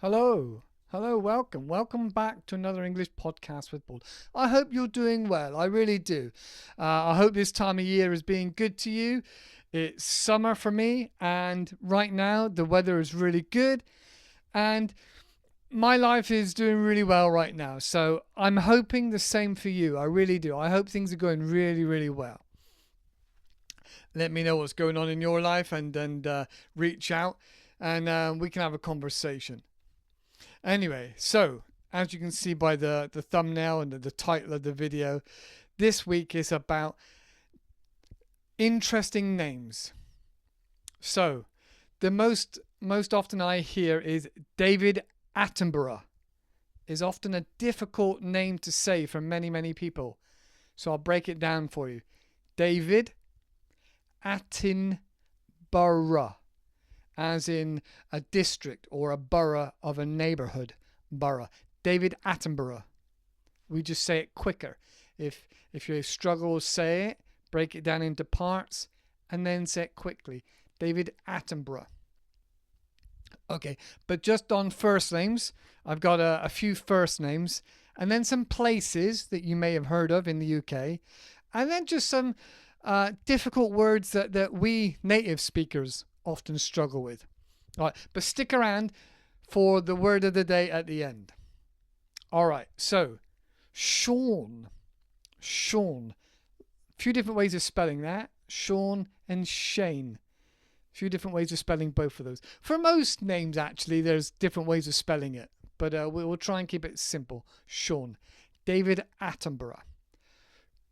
Hello. Hello, welcome. Welcome back to another English podcast with Paul. I hope you're doing well. I really do. I hope this time of year is being good to you. It's summer for me, and right now the weather is really good, and my life is doing really well right now. So I'm hoping the same for you. I really do. I hope things are going really, really well. Let me know what's going on in your life and reach out and we can have a conversation. Anyway, so as you can see by the thumbnail and the title of the video, this week is about interesting names. So the most often I hear is David Attenborough. Is often a difficult name to say for many people. So I'll break it down for you. David Attenborough, as in a district or a borough of a neighborhood borough. David Attenborough. We just say it quicker. If you struggle, say it, break it down into parts, and then say it quickly. David Attenborough. Okay, but just on first names, I've got a few first names, and then some places that you may have heard of in the UK, and then just some difficult words that we native speakers often struggle with. All right, but stick around for the word of the day at the end. All right, so Sean. A few different ways of spelling that. Sean and Shane. A few different ways of spelling both of those. For most names, actually, there's different ways of spelling it, but we'll try and keep it simple. Sean. David Attenborough.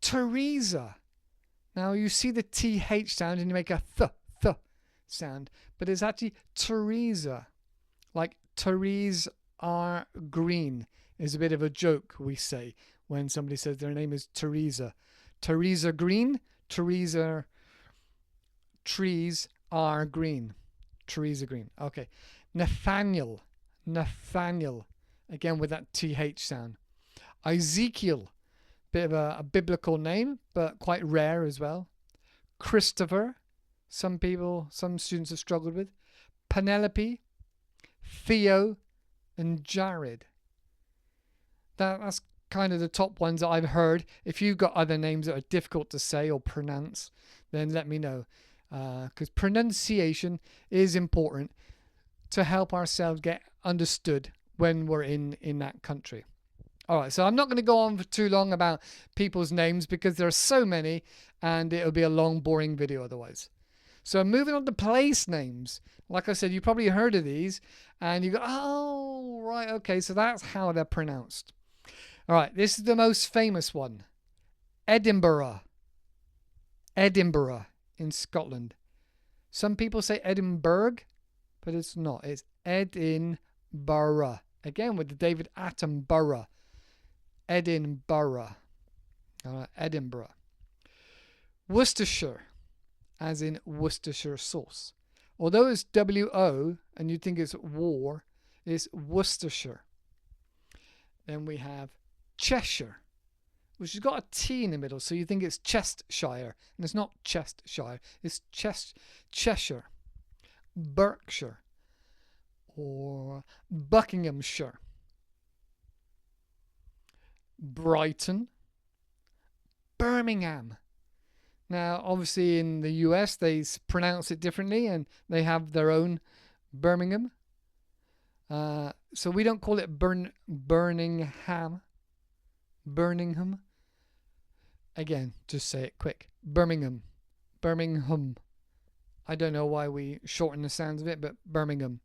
Teresa. Now you see the TH sound and you make a th sound, but it's actually Teresa. Like Therese R. Green is a bit of a joke we say when somebody says their name is Teresa. Teresa Green, Teresa Trees are green. Teresa Green. Okay. Nathaniel. Again with that TH sound. Ezekiel. Bit of a biblical name, but quite rare as well. Christopher. Some students have struggled with. Penelope. Theo. And Jared. That's kind of the top ones that I've heard. If you've got other names that are difficult to say or pronounce, then let me know. Because pronunciation is important to help ourselves get understood when we're in that country. All right, so I'm not going to go on for too long about people's names because there are so many and it'll be a long, boring video otherwise. So moving on to place names. Like I said, you probably heard of these and you go, oh, right, okay, so that's how they're pronounced. All right, this is the most famous one. Edinburgh in Scotland. Some people say Edinburgh, but it's not. It's Edinburgh. Again with the David Attenborough. Edinburgh. All right, Edinburgh. Worcestershire, as in Worcestershire sauce. Although it's W-O and you think it's war, it's Worcestershire. Then we have Cheshire, which has got a T in the middle, so you think it's Cheshire, and it's not Cheshire, it's Cheshire. Berkshire or Buckinghamshire. Brighton. Birmingham. Now, obviously in the US, they pronounce it differently, and they have their own Birmingham. So we don't call it Birmingham. Again, just say it quick. Birmingham. I don't know why we shorten the sounds of it, but Birmingham.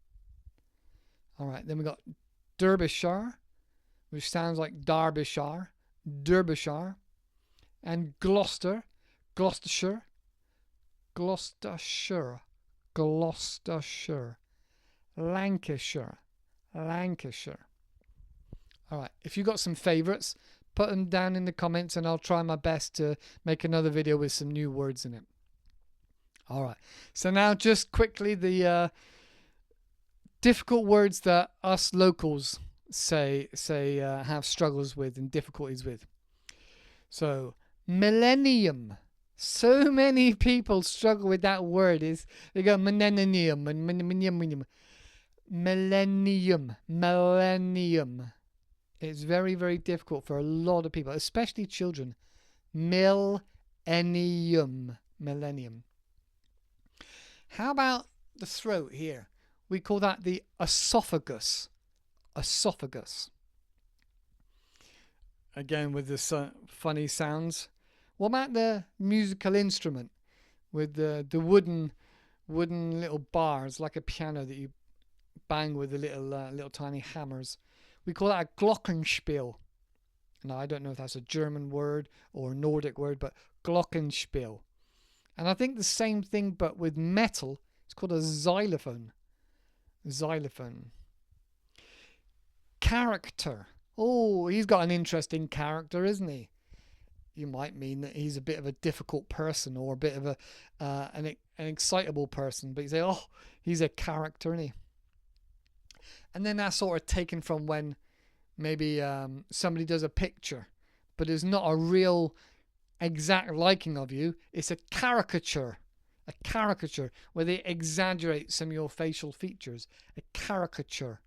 All right, then we got Derbyshire, which sounds like Derbyshire. And Gloucestershire. Lancashire. All right, if you got some favorites, put them down in the comments and I'll try my best to make another video with some new words in it. All right, so now just quickly the difficult words that us locals say have struggles with and difficulties with. So millennium. So many people struggle with that word. They go millennium and millennium. Millennium. Millennium. It's very, very difficult for a lot of people, especially children. Millennium. Millennium. How about the throat here? We call that the esophagus. Esophagus. Again with the funny sounds. What about the musical instrument with the wooden little bars like a piano that you bang with the little tiny hammers? We call that a glockenspiel. Now I don't know if that's a German word or a Nordic word, but glockenspiel. And I think the same thing but with metal. It's called a xylophone. Xylophone. Character. Oh, he's got an interesting character, isn't he? You might mean that he's a bit of a difficult person or a bit of an excitable person, but you say, oh, he's a character, isn't he? And then that's sort of taken from when maybe somebody does a picture, but it's not a real exact liking of you. It's a caricature. A caricature where they exaggerate some of your facial features. A caricature.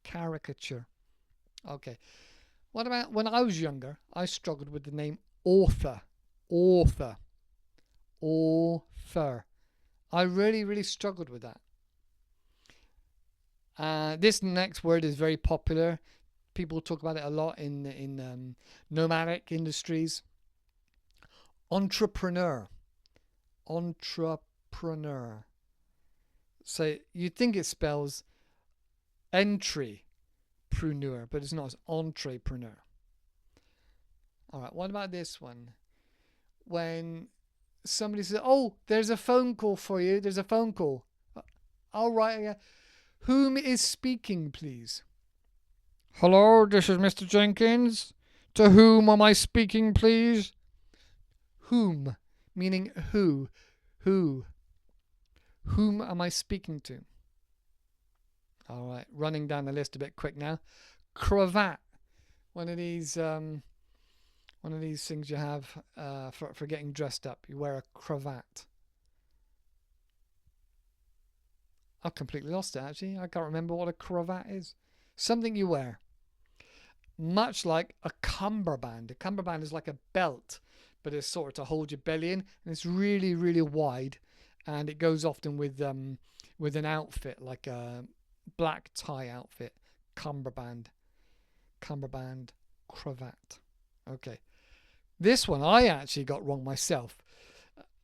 Caricature. Okay. What about when I was younger? I struggled with the name author. Author. Author. I really, really struggled with that. This next word is very popular. People talk about it a lot in nomadic industries. Entrepreneur. Entrepreneur. So you think it spells entrepreneur, but it's not. It's entrepreneur. All right. What about this one? When somebody says, "Oh, there's a phone call for you. There's a phone call." All right. Yeah. Whom is speaking, please? Hello, this is Mr. Jenkins. To whom am I speaking, please? Whom, meaning who. Who? Whom am I speaking to? All right, running down the list a bit quick now. Cravat. One of these things you have for getting dressed up. You wear a cravat. I've completely lost it, actually. I can't remember what a cravat is. Something you wear. Much like a cummerbund. A cummerbund is like a belt, but it's sort of to hold your belly in, and it's really, really wide, and it goes often with an outfit, like a black tie outfit. Cummerbund, cravat. Okay. This one I actually got wrong myself,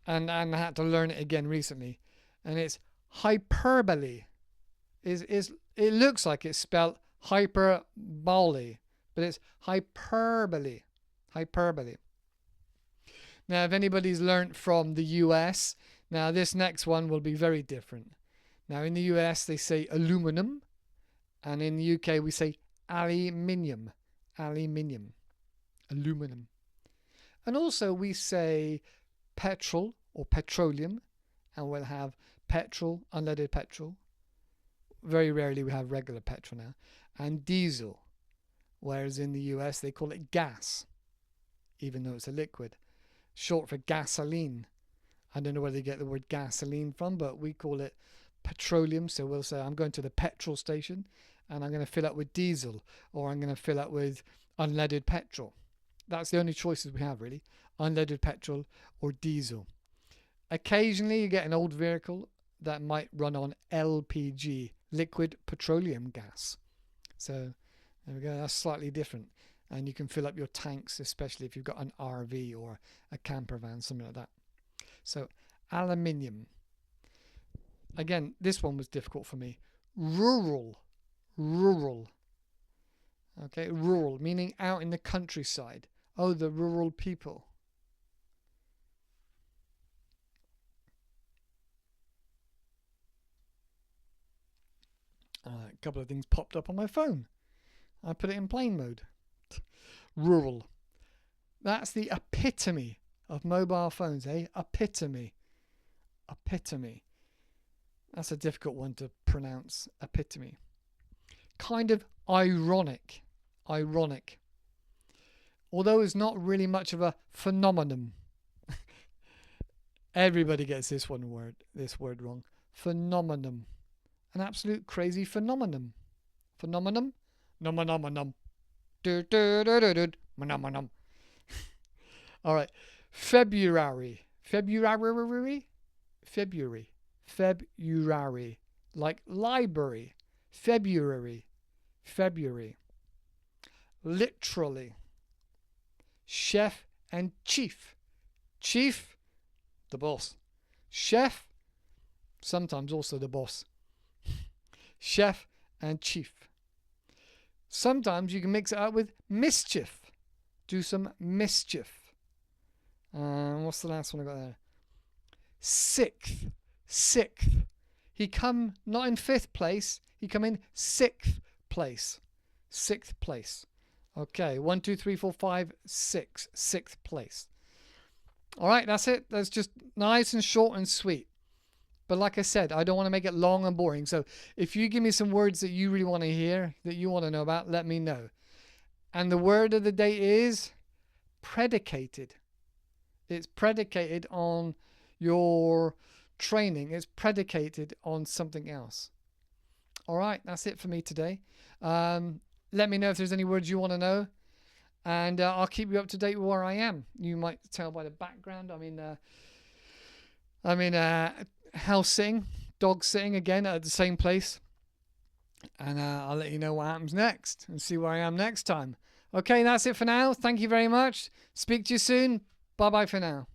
and I had to learn it again recently, and it's hyperbole. It looks like it's spelled hyperbole, but it's hyperbole. Hyperbole. Now, if anybody's learnt from the US, now this next one will be very different. Now, in the US, they say aluminum, and in the UK, we say aluminium. Aluminium. Aluminum. And also, we say petrol or petroleum, and we'll have petrol, unleaded petrol. Very rarely we have regular petrol now. And diesel, whereas in the US they call it gas, even though it's a liquid. Short for gasoline. I don't know where they get the word gasoline from, but we call it petroleum. So we'll say I'm going to the petrol station and I'm going to fill up with diesel, or I'm going to fill up with unleaded petrol. That's the only choices we have, really. Unleaded petrol or diesel. Occasionally you get an old vehicle that might run on LPG, liquid petroleum gas. So there we go, that's slightly different. And you can fill up your tanks, especially if you've got an RV or a camper van, something like that. So aluminium. Again, this one was difficult for me. Rural. Rural. Okay, rural, meaning out in the countryside. Oh, the rural people. A couple of things popped up on my phone. I put it in plane mode. Rural. That's the epitome of mobile phones, eh? Epitome. Epitome. That's a difficult one to pronounce. Epitome. Kind of ironic. Ironic. Although it's not really much of a phenomenon. Everybody gets this word wrong. Phenomenon. an absolute crazy phenomenon. Phenomenon? Nom-a-nom-a-nom. Do-do-do-do-do. All right. February. February. February. February. Like library. February. February. Literally. Chef and chief. Chief, the boss. Chef, sometimes also the boss. Chef and chief. Sometimes you can mix it up with mischief. Do some mischief. What's the last one I got there? Sixth. Sixth. He come not in fifth place. He come in sixth place. Sixth place. Okay. 1, 2, 3, 4, 5, 6. Sixth place. All right. That's it. That's just nice and short and sweet. But like I said, I don't want to make it long and boring. So if you give me some words that you really want to hear, that you want to know about, let me know. And the word of the day is predicated. It's predicated on your training. It's predicated on something else. All right, that's it for me today. Let me know if there's any words you want to know. And I'll keep you up to date with where I am. You might tell by the background. I'm in house sitting, dog sitting again at the same place. And I'll let you know what happens next and see where I am next time. Okay, that's it for now. Thank you very much. Speak to you soon. Bye-bye for now.